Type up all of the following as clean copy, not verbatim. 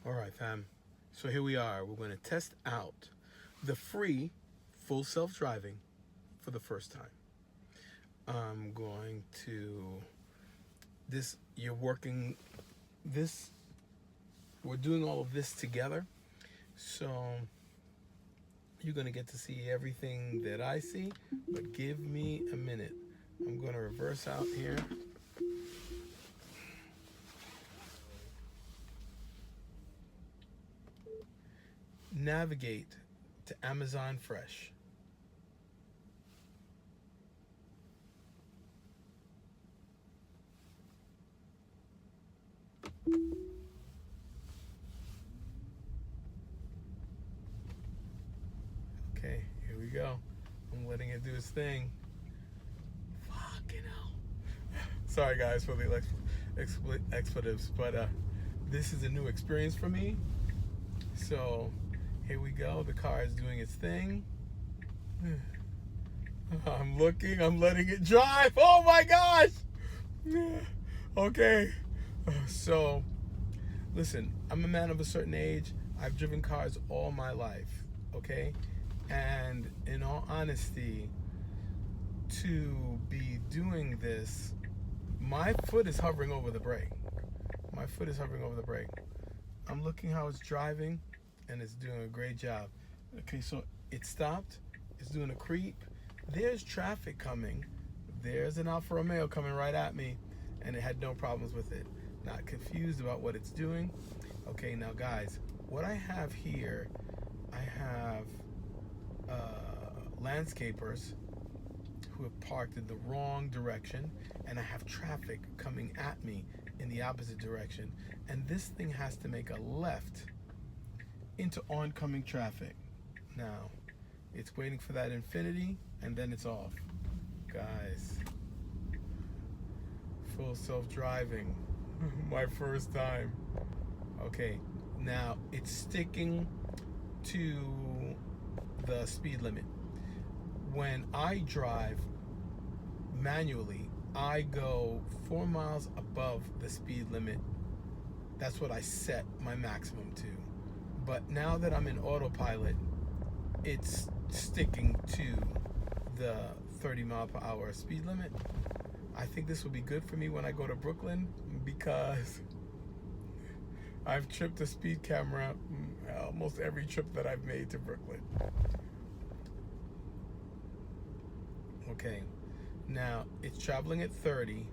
All right, fam. So here we are. We're going to test out the free full self-driving for the first time. I'm going to you're working this, we're doing all of this together. So you're going to get to see everything that I see, but give me a minute. I'm going to reverse out here. Navigate to Amazon Fresh. Okay, here we go. I'm letting it do its thing. Fucking hell. Sorry guys for the expletives, but this is a new experience for me. So here we go. The car is doing its thing. I'm looking. I'm letting it drive. Oh my gosh. Okay. So listen, I'm a man of a certain age. I've driven cars all my life. Okay. And in all honesty, to be doing this, my foot is hovering over the brake. My foot is hovering over the brake. I'm looking how it's driving, and it's doing a great job. Okay, so it stopped. It's doing a creep. There's traffic coming. There's an Alfa Romeo coming right at me, and it had no problems with it. Not confused about what it's doing. Okay, now guys, what I have here, I have landscapers who have parked in the wrong direction, and I have traffic coming at me in the opposite direction, and this thing has to make a left into oncoming traffic. Now it's waiting for that infinity, and then it's off. Guys, full self-driving. My first time. Okay, now it's sticking to the speed limit. When I drive manually, I go 4 miles above the speed limit. That's what I set my maximum to. But now that I'm in autopilot, it's sticking to the 30 mile per hour speed limit. I think this will be good for me when I go to Brooklyn, because I've tripped a speed camera almost every trip that I've made to Brooklyn. Okay, now it's traveling at 30,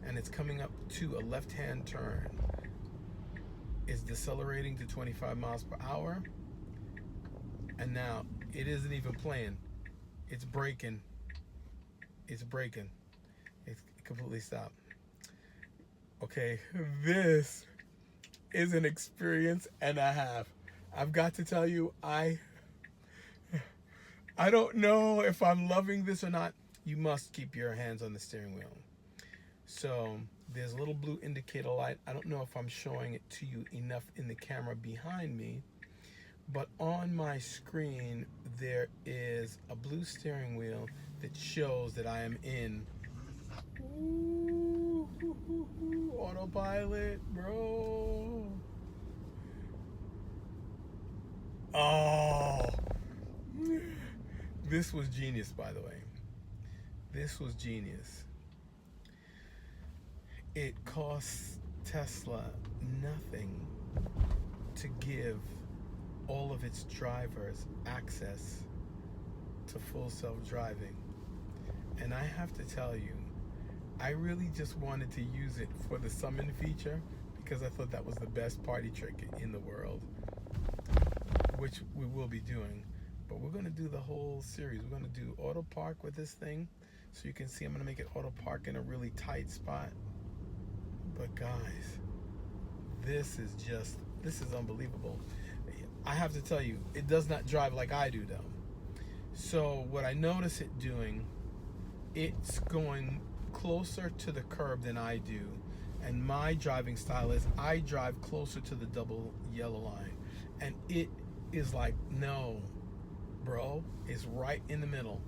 and it's coming up to a left-hand turn. It's decelerating to 25 miles per hour, and now it isn't even playing. It's braking. It's braking. It's completely stopped. Okay, this is an experience and a half. I've got to tell you, I don't know if I'm loving this or not. You must keep your hands on the steering wheel. So there's a little blue indicator light. I don't know if I'm showing it to you enough in the camera behind me, but on my screen there is a blue steering wheel that shows that I am in autopilot, bro. Oh, this was genius, by the way. This was genius. It costs Tesla nothing to give all of its drivers access to full self-driving. And I have to tell you, I really just wanted to use it for the summon feature, because I thought that was the best party trick in the world, which we will be doing. But we're going to do the whole series. We're going to do auto park with this thing. So you can see I'm going to make it auto park in a really tight spot. But guys, this is unbelievable. I have to tell you, it does not drive like I do though. So what I notice it doing, it's going closer to the curb than I do. And my driving style is I drive closer to the double yellow line. And it is like, no, bro, it's right in the middle.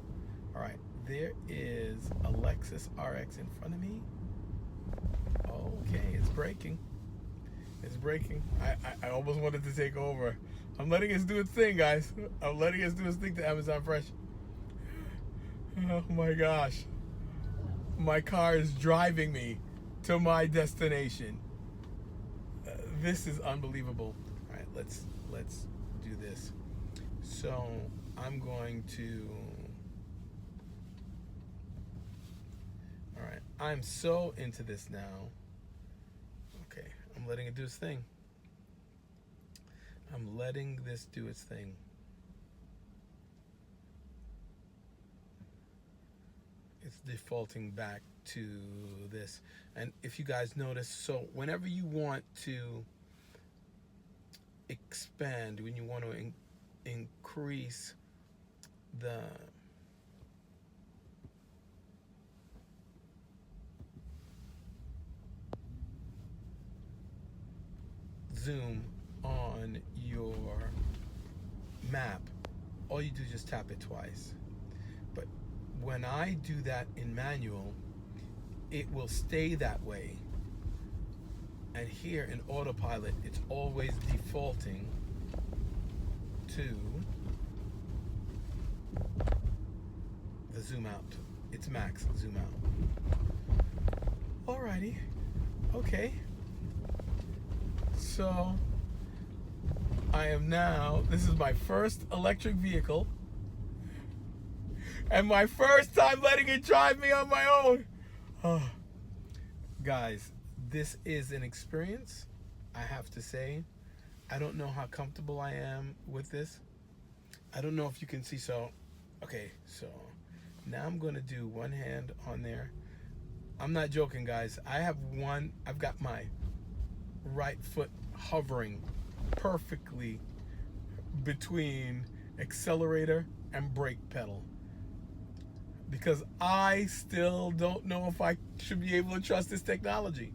All right, there is a Lexus RX in front of me. Okay, it's braking. It's braking. I almost wanted to take over. I'm letting it do its thing, guys. I'm letting it do its thing to Amazon Fresh. Oh my gosh. My car is driving me to my destination. This is unbelievable. All right, let's do this. So I'm going to. All right, I'm so into this now. Okay, I'm letting it do its thing. I'm letting this do its thing. It's defaulting back to this. And if you guys notice, so whenever you want to expand, when you want to increase the zoom on your map, all you do is just tap it twice. But when I do that in manual, it will stay that way. And here in autopilot, it's always defaulting to the zoom out. It's max zoom out. Alrighty, okay. So I am now, this is my first electric vehicle and my first time letting it drive me on my own. Oh. Guys, this is an experience, I have to say. I don't know how comfortable I am with this. I don't know if you can see. So, okay, so now I'm going to do one hand on there. I'm not joking, guys. I've got my right foot hovering perfectly between accelerator and brake pedal, because I still don't know if I should be able to trust this technology.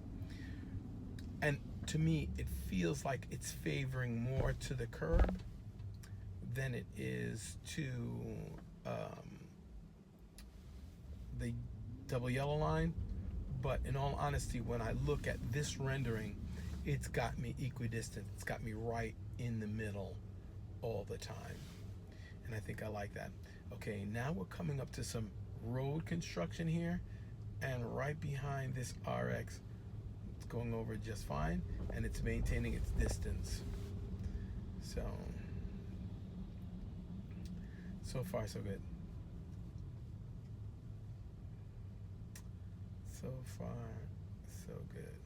And to me, it feels like it's favoring more to the curb than it is to the double yellow line. But in all honesty, when I look at this rendering, it's got me equidistant. It's got me right in the middle all the time. And I think I like that. Okay, now we're coming up to some road construction here, and right behind this RX, it's going over just fine, and it's maintaining its distance. So far so good. So far so good.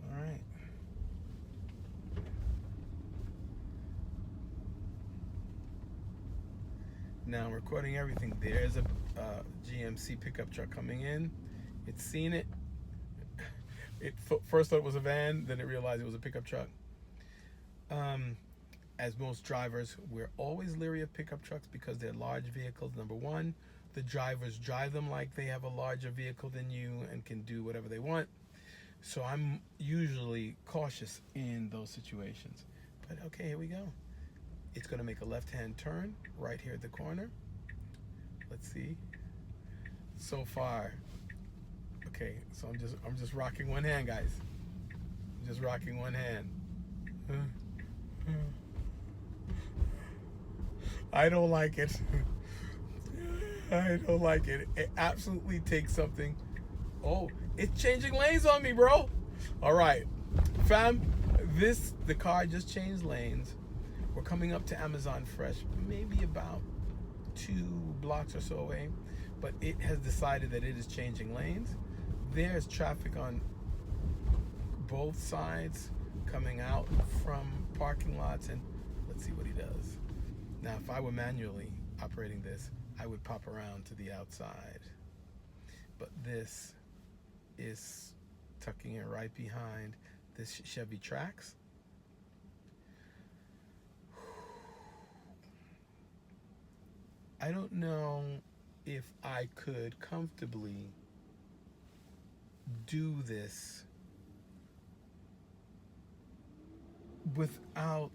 All right. Now I'm recording everything. There's a GMC pickup truck coming in. It's seen it. It first thought it was a van, then it realized it was a pickup truck. As most drivers, we're always leery of pickup trucks because they're large vehicles. Number one, the drivers drive them like they have a larger vehicle than you and can do whatever they want. So I'm usually cautious in those situations. But okay, here we go. It's going to make a left-hand turn right here at the corner. Let's see. So far, okay. So I'm just rocking one hand, guys. I'm just rocking one hand. I don't like it. I don't like it. It absolutely takes something. Oh, it's changing lanes on me, bro. All right, fam. The car just changed lanes. We're coming up to Amazon Fresh, maybe about 2 blocks or so away, but it has decided that it is changing lanes. There's traffic on both sides coming out from parking lots, and let's see what he does. Now, if I were manually operating this, I would pop around to the outside, but this is tucking it right behind this Chevy Trax. I don't know if I could comfortably do this without,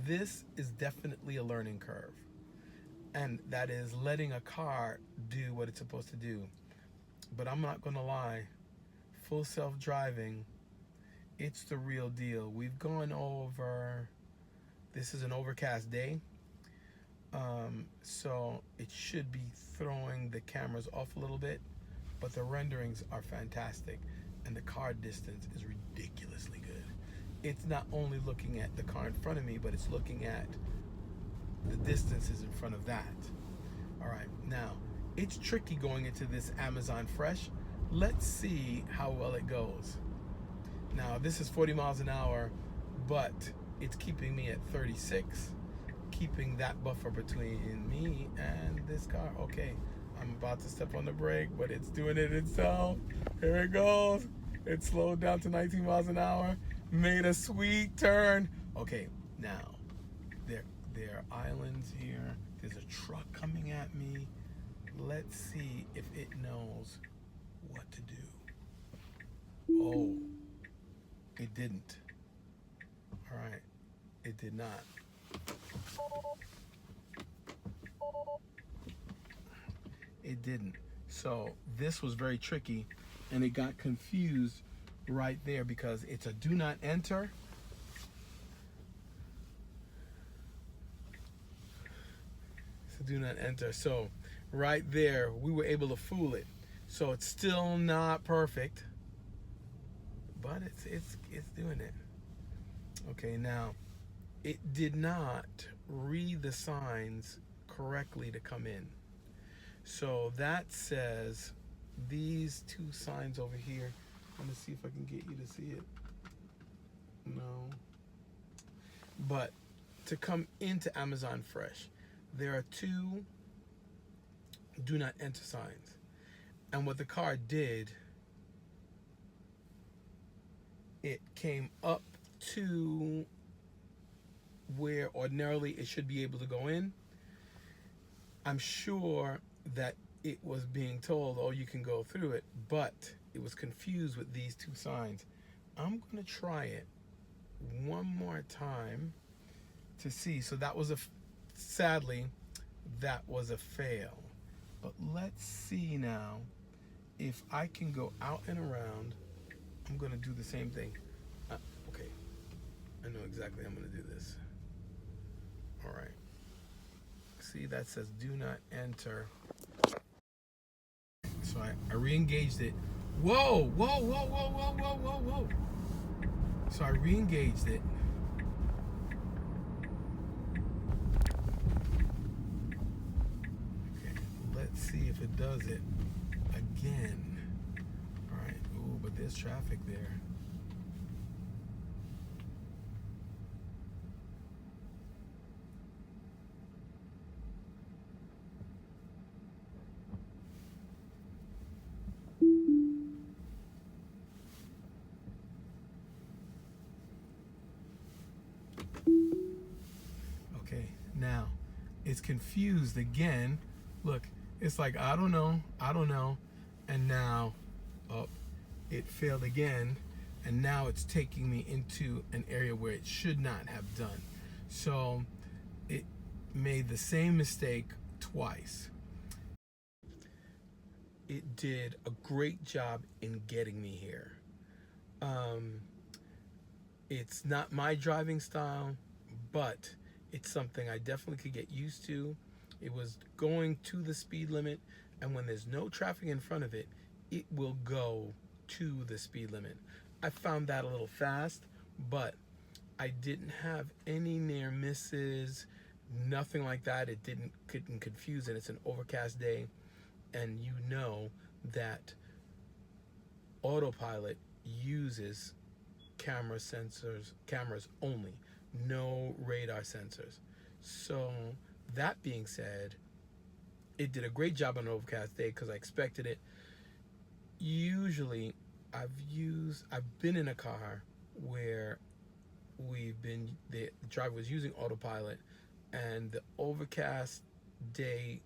this is definitely a learning curve. And that is letting a car do what it's supposed to do. But I'm not going to lie, full self-driving, it's the real deal. We've gone over, this is an overcast day, so it should be throwing the cameras off a little bit, but the renderings are fantastic, and the car distance is ridiculously good. It's not only looking at the car in front of me, but it's looking at the distances in front of that. All right, now, it's tricky going into this Amazon Fresh. Let's see how well it goes. Now, this is 40 miles an hour, but it's keeping me at 36, keeping that buffer between me and this car. Okay, I'm about to step on the brake, but it's doing it itself. Here it goes. It slowed down to 19 miles an hour, made a sweet turn. Okay, now, there are islands here. There's a truck coming at me. Let's see if it knows what to do. Oh, it didn't. All right, it did not. It didn't. So this was very tricky, and it got confused right there because it's a do not enter. It's a do not enter. So right there, we were able to fool it. So it's still not perfect, but it's doing it. Okay, now it did not read the signs correctly to come in. So that says these two signs over here. I'm gonna see if I can get you to see it. No. But to come into Amazon Fresh, there are two do not enter signs. And what the car did, it came up to where ordinarily it should be able to go in. I'm sure that it was being told, oh, you can go through it, but it was confused with these two signs. I'm gonna try it one more time to see. So that was sadly, that was a fail. But let's see now if I can go out and around. I'm gonna do the same thing. Okay, I know exactly how I'm gonna do this. All right. See, that says do not enter. So I re-engaged it. Whoa, whoa, whoa, whoa, whoa, whoa, whoa, whoa. So I re-engaged it. Okay, let's see if it does it again. All right, ooh, but there's traffic there. Okay, now it's confused again. Look, it's like, I don't know. And now, oh, it failed again. And now it's taking me into an area where it should not have done. So it made the same mistake twice. It did a great job in getting me here. It's not my driving style, but it's something I definitely could get used to. It was going to the speed limit, and when there's no traffic in front of it, it will go to the speed limit. I found that a little fast, but I didn't have any near misses, nothing like that. It couldn't confuse it. It's an overcast day, and you know that autopilot uses cameras only, no radar sensors. So that being said, it did a great job on an overcast day because I expected it. Usually I've been in a car where the driver was using autopilot, and the overcast day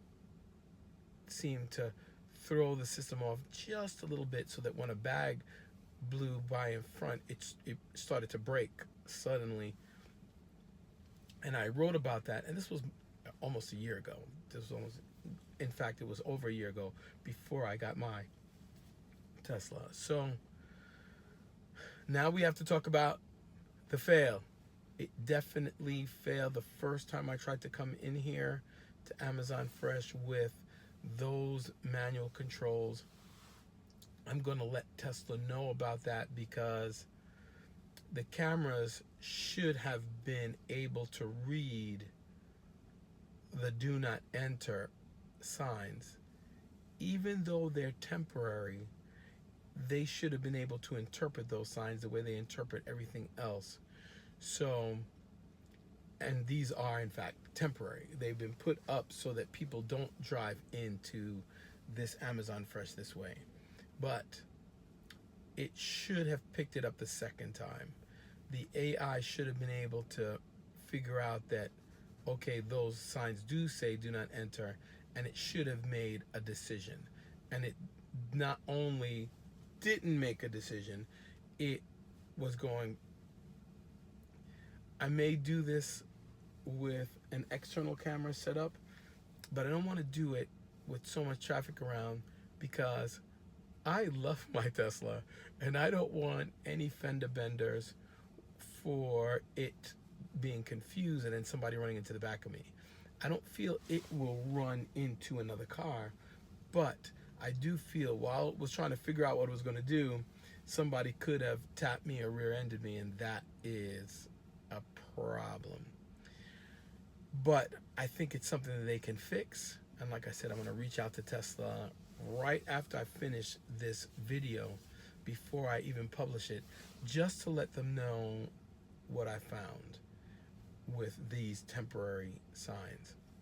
seemed to throw the system off just a little bit, so that when a bag blew by in front, it started to brake suddenly. And I wrote about that, and this was almost a year ago. In fact, it was over a year ago before I got my Tesla. So Now we have to talk about the fail. It definitely failed the first time I tried to come in here to Amazon Fresh with those manual controls. I'm going to let Tesla know about that because the cameras should have been able to read the do not enter signs. Even though they're temporary, they should have been able to interpret those signs the way they interpret everything else. So, and these are in fact temporary. They've been put up so that people don't drive into this Amazon Fresh this way. But it should have picked it up the second time. The AI should have been able to figure out that, okay, those signs do say do not enter, and it should have made a decision. And it not only didn't make a decision, it was going, I may do this with an external camera set up, but I don't want to do it with so much traffic around because I love my Tesla and I don't want any fender benders for it being confused and then somebody running into the back of me. I don't feel it will run into another car, but I do feel while it was trying to figure out what it was going to do, somebody could have tapped me or rear-ended me, and that is a problem. But I think it's something that they can fix. And like I said, I'm going to reach out to Tesla right after I finish this video, before I even publish it, just to let them know what I found with these temporary signs.